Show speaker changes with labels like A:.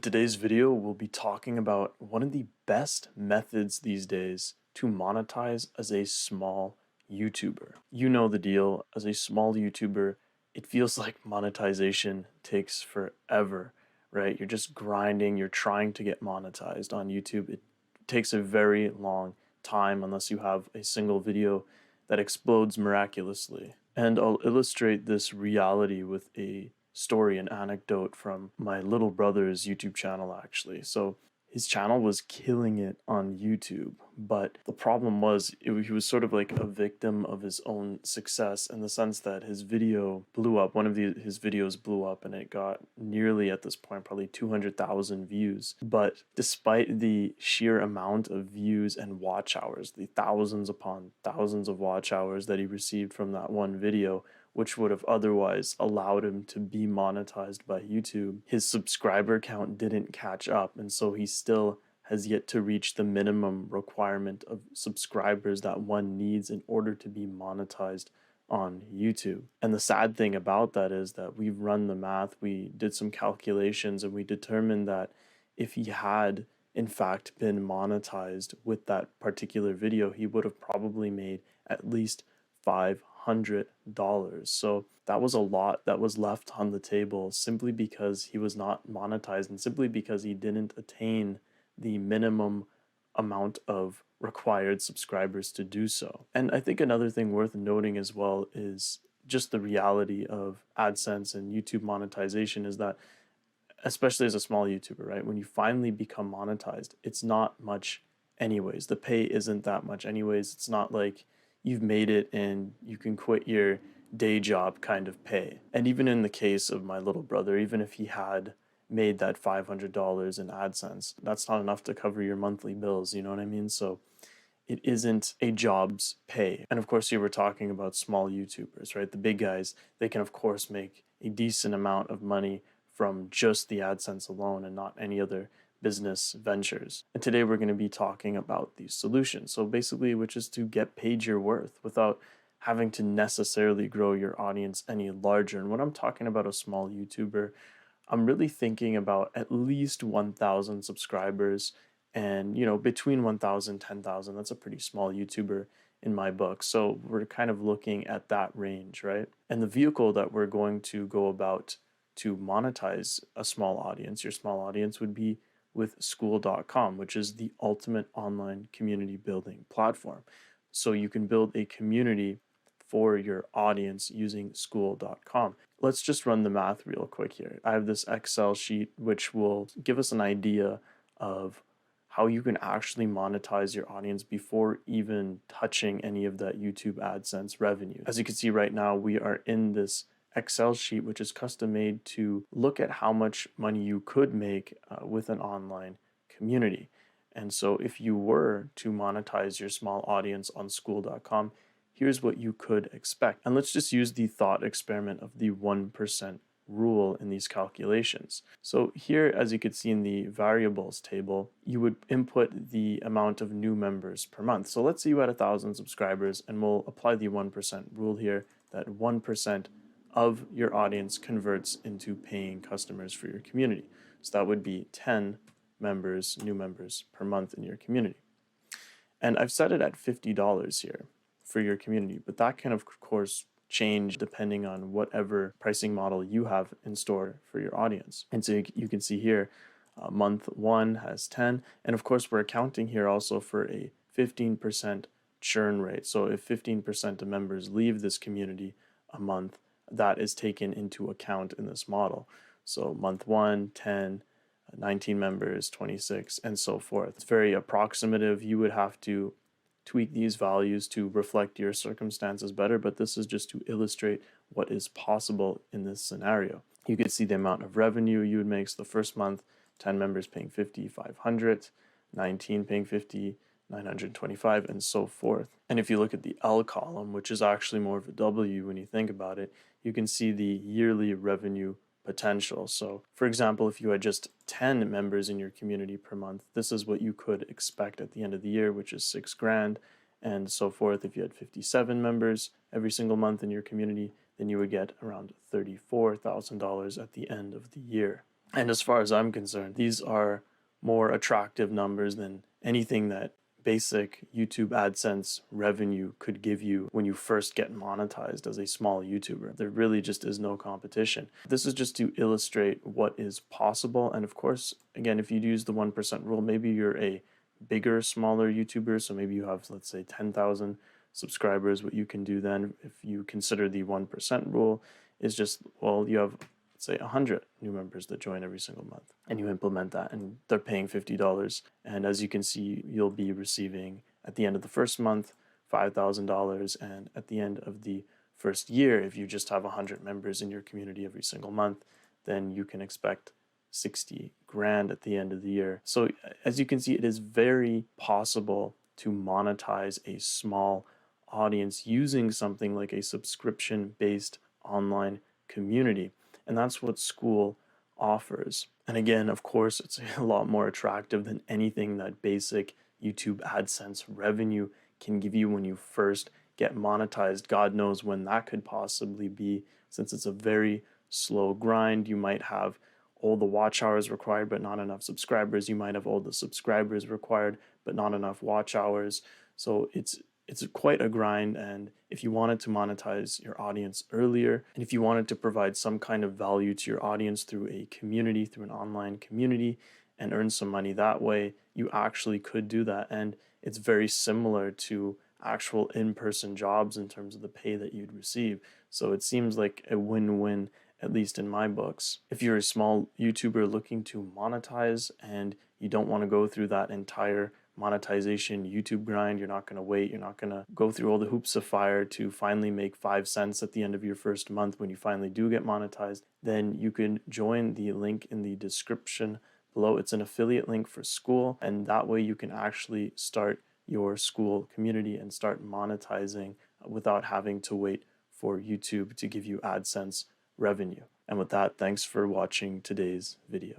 A: In today's video, we'll be talking about one of the best methods these days to monetize as a small YouTuber. You know the deal. As a small YouTuber, it feels like monetization takes forever, right? You're just grinding, you're trying to get monetized on YouTube. It takes a very long time unless you have a single video that explodes miraculously. And I'll illustrate this reality with a story, an anecdote from my little brother's YouTube channel, actually. So his channel was killing it on YouTube, but the problem was he was sort of like a victim of his own success in the sense that his video blew up. One of his videos blew up and it got nearly, at this point, probably 200,000 views. But despite the sheer amount of views and watch hours, the thousands upon thousands of watch hours that he received from that one video, which would have otherwise allowed him to be monetized by YouTube, his subscriber count didn't catch up, and so he still has yet to reach the minimum requirement of subscribers that one needs in order to be monetized on YouTube. And the sad thing about that is that we've run the math, we did some calculations, and we determined that if he had in fact been monetized with that particular video, he would have probably made at least $500. So that was a lot that was left on the table simply because he was not monetized and simply because he didn't attain the minimum amount of required subscribers to do so. And I think another thing worth noting as well is just the reality of AdSense and YouTube monetization is that, especially as a small YouTuber, right, when you finally become monetized, it's not much anyways. The pay isn't that much anyways. It's not like you've made it and you can quit your day job kind of pay. And even in the case of my little brother, even if he had made that $500 in AdSense, that's not enough to cover your monthly bills, you know what I mean? So it isn't a job's pay. And of course, you were talking about small YouTubers, right? The big guys, they can of course make a decent amount of money from just the AdSense alone and not any other business ventures. And today we're going to be talking about these solutions. So basically, which is to get paid your worth without having to necessarily grow your audience any larger. And when I'm talking about a small YouTuber, I'm really thinking about at least 1,000 subscribers, and between 1,000 10,000. That's a pretty small YouTuber in my book. So we're kind of looking at that range, right? And the vehicle that we're going to go about to monetize a small audience, your small audience, would be with Skool.com, which is the ultimate online community building platform. So you can build a community for your audience using Skool.com. Let's just run the math real quick here. I have this Excel sheet which will give us an idea of how you can actually monetize your audience before even touching any of that YouTube AdSense revenue. As you can see right now, we are in this Excel sheet, which is custom made to look at how much money you could make with an online community. And so if you were to monetize your small audience on Skool.com, here's what you could expect. And let's just use the thought experiment of the 1% rule in these calculations. So here, as you could see in the variables table, you would input the amount of new members per month. So let's say you had 1,000 subscribers, and we'll apply the 1% rule here, that 1% of your audience converts into paying customers for your community. So that would be 10 members, new members per month in your community. And I've set it at $50 here for your community, but that can of course change depending on whatever pricing model you have in store for your audience. And so you can see here, month one has 10, and of course we're accounting here also for a 15% churn rate. So if 15% of members leave this community a month, that is taken into account in this model. So month 1, 10, 19 members, 26, and so forth. It's very approximative. You would have to tweak these values to reflect your circumstances better, but this is just to illustrate what is possible in this scenario. You can see the amount of revenue you would make. So the first month, 10 members paying 50, 500, 19 paying 50, 925, and so forth. And if you look at the L column, which is actually more of a W when you think about it, you can see the yearly revenue potential. So for example, if you had just 10 members in your community per month, this is what you could expect at the end of the year, which is $6,000, and so forth. If you had 57 members every single month in your community, then you would get around $34,000 at the end of the year. And as far as I'm concerned, these are more attractive numbers than anything that basic YouTube AdSense revenue could give you when you first get monetized as a small YouTuber. There really just is no competition. This is just to illustrate what is possible. And of course, again, if you use the 1% rule, maybe you're a bigger, smaller YouTuber. So maybe you have, let's say, 10,000 subscribers. What you can do then, if you consider the 1% rule, is just, well, you have, let's say, 100 new members that join every single month, and you implement that, and they're paying $50. And as you can see, you'll be receiving at the end of the first month $5,000, and at the end of the first year, if you just have 100 members in your community every single month, then you can expect 60 grand at the end of the year. So as you can see, it is very possible to monetize a small audience using something like a subscription-based online community. And that's what Skool offers. And again, of course, it's a lot more attractive than anything that basic YouTube AdSense revenue can give you when you first get monetized. God knows when that could possibly be, since it's a very slow grind. You might have all the watch hours required, but not enough subscribers. You might have all the subscribers required, but not enough watch hours. So it's quite a grind. And if you wanted to monetize your audience earlier, and if you wanted to provide some kind of value to your audience through a community, through an online community, and earn some money that way, you actually could do that. And it's very similar to actual in-person jobs in terms of the pay that you'd receive. So it seems like a win-win, at least in my books. If you're a small YouTuber looking to monetize and you don't want to go through that entire monetization YouTube grind, you're not going to wait, you're not going to go through all the hoops of fire to finally make 5 cents at the end of your first month when you finally do get monetized, then you can join the link in the description below. It's an affiliate link for Skool, and that way you can actually start your Skool community and start monetizing without having to wait for YouTube to give you AdSense revenue. And with that, thanks for watching today's video.